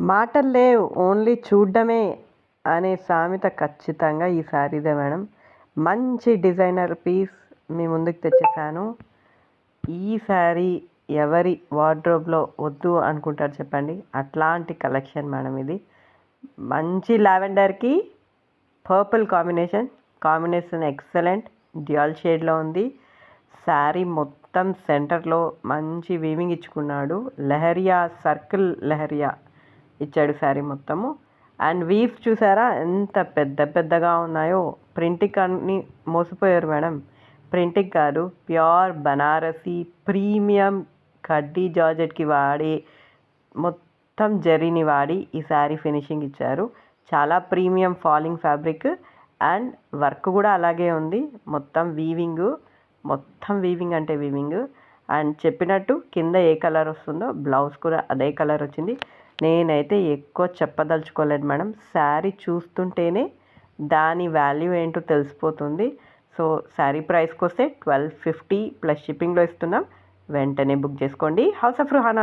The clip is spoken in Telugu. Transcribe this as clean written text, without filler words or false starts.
మాటలు లేవు, ఓన్లీ చూడ్డమే అనే సామెత ఖచ్చితంగా ఈ శారీదే మేడం. మంచి డిజైనర్ పీస్ మీ ముందుకు తెచ్చేసాను. ఈ శారీ ఎవరి వార్డ్రోబ్లో వద్దు అనుకుంటారు చెప్పండి? అట్లాంటి కలెక్షన్ మేడం ఇది. మంచి లావెండర్కి పర్పుల్ కాంబినేషన్ ఎక్సలెంట్, డ్యూయల్ షేడ్లో ఉంది. శారీ మొత్తం సెంటర్లో మంచి వీవింగ్ ఇచ్చుకున్నాడు. లెహరియా, సర్కిల్ లెహరియా ఇచ్చాడు శారీ మొత్తము. అండ్ వీవ్స్ చూసారా ఎంత పెద్ద పెద్దగా ఉన్నాయో. ప్రింటింగ్ అన్ని మోసపోయారు మేడం. ప్రింటింగ్ కాదు, ప్యూర్ బనారసి ప్రీమియం కడ్డీ జార్జెట్కి వాడి మొత్తం జరీని వాడి ఈ శారీ ఫినిషింగ్ ఇచ్చారు. చాలా premium falling fabric and work కూడా అలాగే ఉంది. మొత్తం వీవింగ్ అంటే వీవింగ్. అండ్ చెప్పినట్టు కింద ఏ కలర్ వస్తుందో బ్లౌజ్ కూడా అదే కలర్ వచ్చింది. నేనైతే ఎక్కువ చెప్పదలుచుకోలేదు మేడం. శారీ చూస్తుంటేనే దాని వాల్యూ ఏంటో తెలిసిపోతుంది. సో శారీ ప్రైస్కి వస్తే 1250 ప్లస్ షిప్పింగ్లో ఇస్తున్నాం. వెంటనే బుక్ చేసుకోండి. House of రుహానా